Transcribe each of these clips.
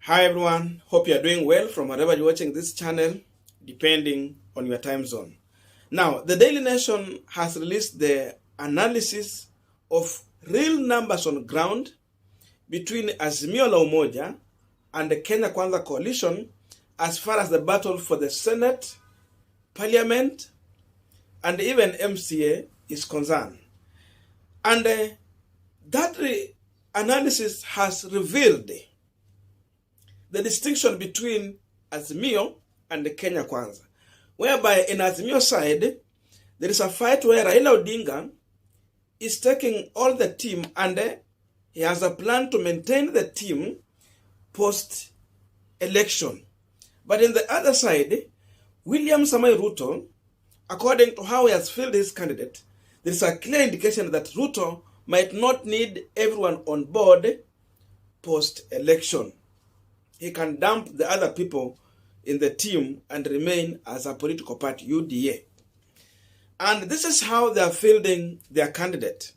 Hi everyone, hope you are doing well from wherever you're watching this channel, depending on your time zone. Now, the Daily Nation has released the analysis of real numbers on ground between Azimio la Umoja and the Kenya Kwanza coalition as far as the battle for the Senate, Parliament, and even MCA is concerned. And that analysis has revealed the distinction between Azimio and the Kenya Kwanza, whereby in Azimio side, there is a fight where Raila Odinga is taking all the team and he has a plan to maintain the team post-election. But in the other side, William Samoei Ruto, according to how he has filled his candidate, there is a clear indication that Ruto might not need everyone on board post-election. He can dump the other people in the team and remain as a political party, UDA. And this is how they are fielding their candidate.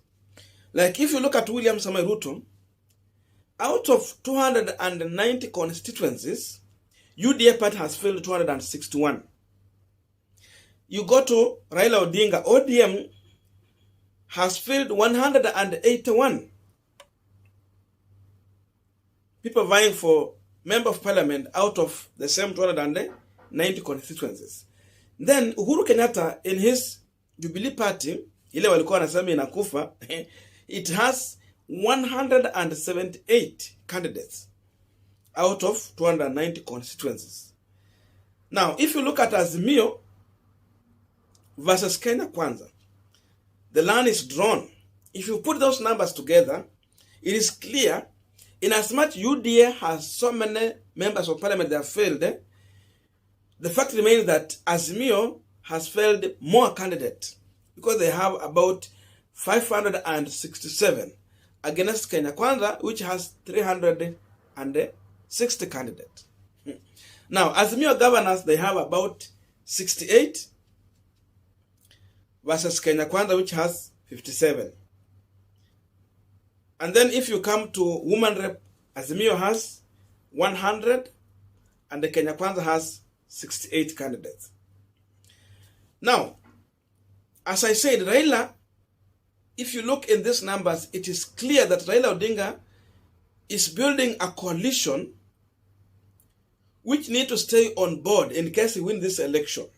Like if you look at William Samoei Ruto, out of 290 constituencies, UDA party has filled 261. You go to Raila Odinga, ODM has filled 181. People vying for Member of Parliament out of the same 290 constituencies. Then Uhuru Kenyatta in his Jubilee Party, ile walikuwa wanasema inakufa, it has 178 candidates out of 290 constituencies. Now, if you look at Azimio versus Kenya Kwanza, the line is drawn. If you put those numbers together, it is clear. In as much UDA has so many members of parliament that have failed, the fact remains that Azimio has failed more candidates because they have about 567 against Kenya Kwanza, which has 360 candidates. Now, Azimio governors, they have about 68 versus Kenya Kwanza, which has 57. And then if you come to woman rep, Azimio has 100 and the Kenya Kwanza has 68 candidates. Now, as I said, Raila, if you look in these numbers, it is clear that Raila Odinga is building a coalition which need to stay on board in case he wins this election.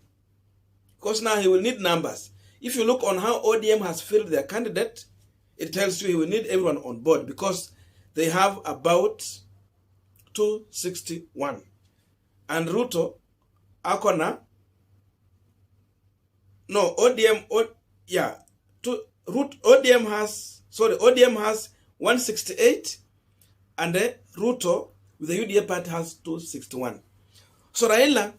Because now he will need numbers. If you look on how ODM has filled their candidate, it tells you he will need everyone on board because they have about 261. And Ruto, Akona, no, ODM has 168 and Ruto with the UDA party has 261. So Raila,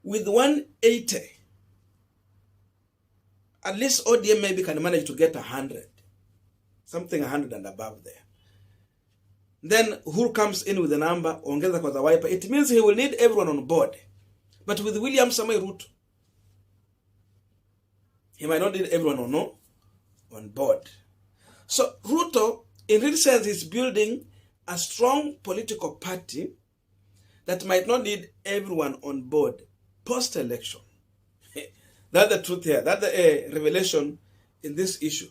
with 180, at least ODM maybe can manage to get 100. Something 100 and above there. Then who comes in with the number, ongeza kwa the wiper, it means he will need everyone on board. But with William Samoei Ruto, he might not need everyone on board. So Ruto, in real sense, is building a strong political party that might not need everyone on board post-election. That's the truth here. That's the revelation in this issue.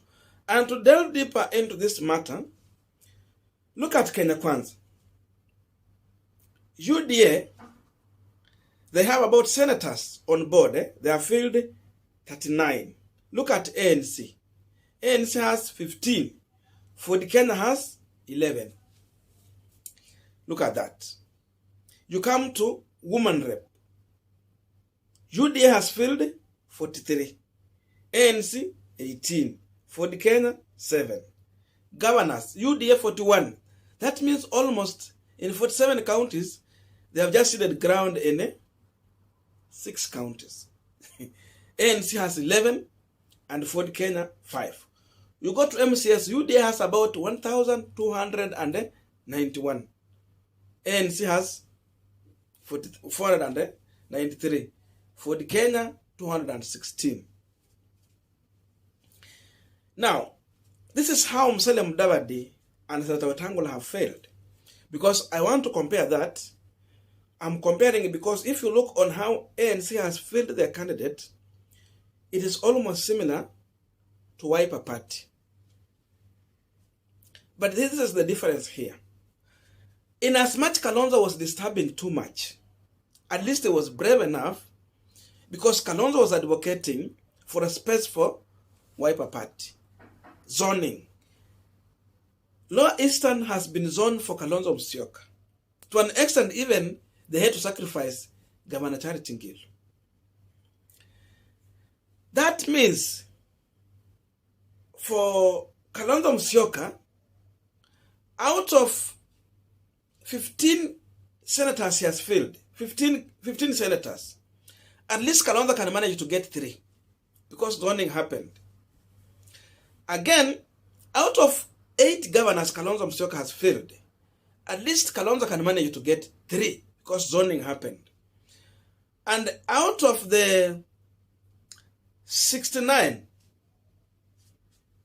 And to delve deeper into this matter, look at Kenya Kwanza. UDA, they have about senators on board. They have filled 39. Look at ANC. ANC has 15. Ford Kenya has 11. Look at that. You come to woman rep. UDA has filled 43. ANC 18. Ford Kenya 7. Governors, UDA 41. That means almost in 47 counties, they have just ceded ground in 6 counties. ANC has 11 and Ford Kenya 5. You go to MCS, UDA has about 1,291. ANC has 493. Ford Kenya 216. Now, this is how Mudavadi and Senator Wetangula have failed. Because I want to compare that. I'm comparing it because if you look on how ANC has filled their candidate, it is almost similar to Wiper Party. But this is the difference here. In as much Kalonzo was disturbing too much, at least he was brave enough, because Kalonzo was advocating for a space for Wiper Party. Zoning. Lower Eastern has been zoned for Kalonzo Musyoka. To an extent, even they had to sacrifice Governor Charity Ngilu. That means for Kalonzo Musyoka, out of 15 senators he has filled, 15 senators, at least Kalonzo can manage to get 3 because zoning happened. Again, out of 8 governors Kalonzo Musyoka has filled, at least Kalonzo can manage to get 3 because zoning happened. And out of the 69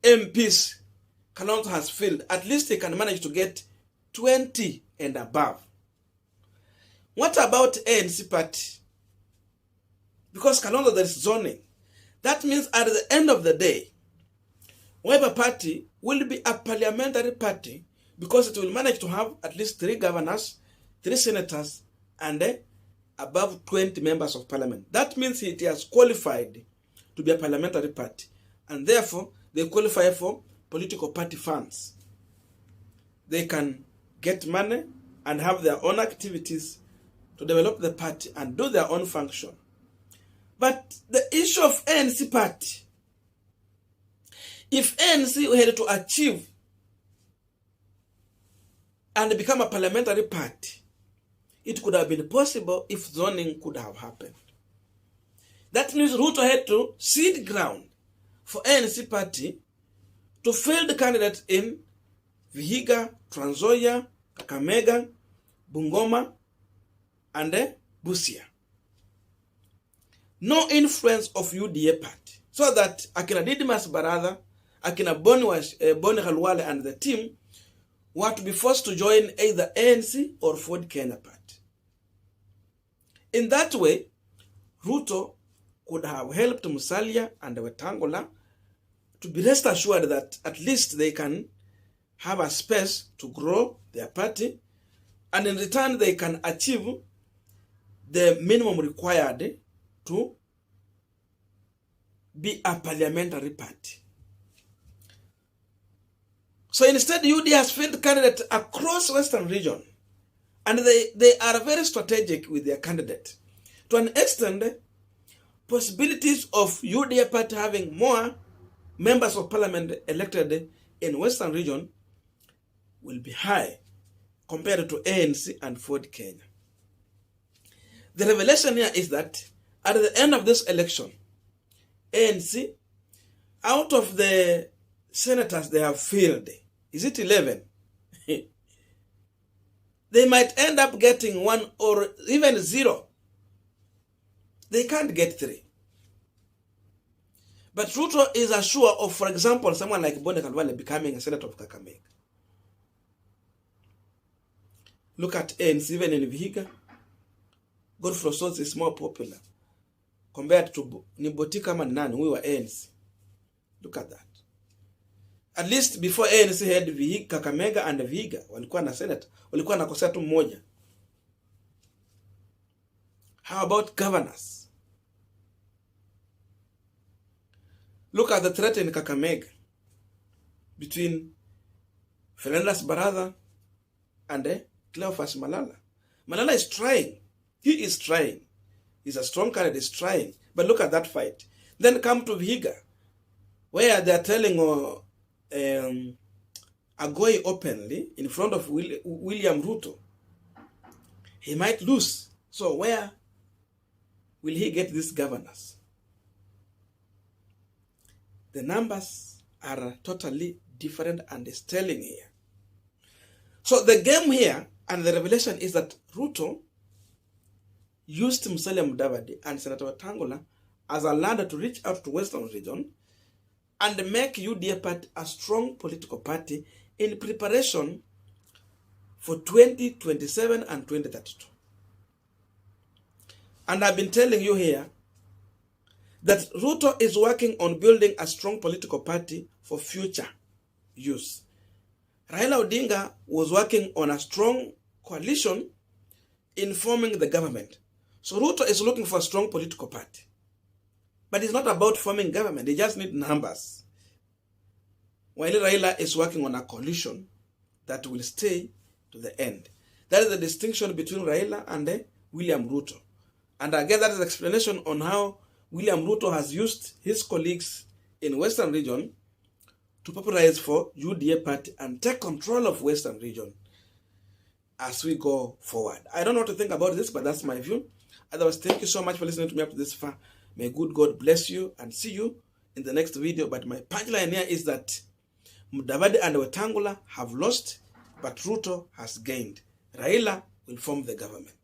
MPs Kalonzo has filled, at least he can manage to get 20 and above. What about ANC party? Because Kalonzo there is zoning. That means at the end of the day, Wiper Party will be a parliamentary party because it will manage to have at least 3 governors, 3 senators, and above 20 members of parliament. That means it has qualified to be a parliamentary party. And therefore, they qualify for political party funds. They can get money and have their own activities to develop the party and do their own function. But the issue of ANC party, if ANC had to achieve and become a parliamentary party, it could have been possible if zoning could have happened. That means Ruto had to cede ground for ANC party to field candidates in Vihiga, Trans Nzoia, Kakamega, Bungoma, and Busia. No influence of UDA party. So that Akina Didmas Baradha, Akina Boni Khalwale and the team were to be forced to join either ANC or Ford Kenya party. In that way, Ruto could have helped Musalia and Wetangula to be rest assured that at least they can have a space to grow their party, and in return they can achieve the minimum required to be a parliamentary party. So instead, UD has filled candidates across Western region, and they are very strategic with their candidate. To an extent, possibilities of UDA party having more members of parliament elected in Western region will be high compared to ANC and Ford Kenya. The revelation here is that at the end of this election, ANC, out of the senators they have filled, is it 11? They might end up getting 1 or even 0. They can't get 3. But Ruto is assured of, for example, someone like Boni Khalwale becoming a senator of Kakamega. Look at ANC, even in Vihiga, Godfrey Sons is more popular compared to Nibotika Manan, who were ANC. Look at that. At least before ANC had Vihiga, Kakamega and Vihiga, walikuwa na senator, walikuwa na kosea tu mmoja. How about governors? Look at the threat in Kakamega between Fernandes Baradha and Cleophas Malala. Malala is trying. He is trying. He's a strong candidate, he's trying. But look at that fight. Then come to Vihiga, where they are telling Agoi openly in front of William Ruto, he might lose. So where will he get these governors? The numbers are totally different and is telling here. So the game here and the revelation is that Ruto used Musalia Mudavadi and Senator Wetangula as a ladder to reach out to Western region and make UDA party a strong political party in preparation for 2027 and 2032. And I've been telling you here that Ruto is working on building a strong political party for future use. Raila Odinga was working on a strong coalition in forming the government. So Ruto is looking for a strong political party. But it's not about forming government. They just need numbers. While Raila is working on a coalition that will stay to the end. That is the distinction between Raila and William Ruto. And again, that is the explanation on how William Ruto has used his colleagues in Western region to popularize for UDA party and take control of Western region as we go forward. I don't know what to think about this, but that's my view. Otherwise, thank you so much for listening to me up to this far. May good God bless you and see you in the next video. But my punchline here is that Mudavadi and Wetangula have lost, but Ruto has gained. Raila will form the government.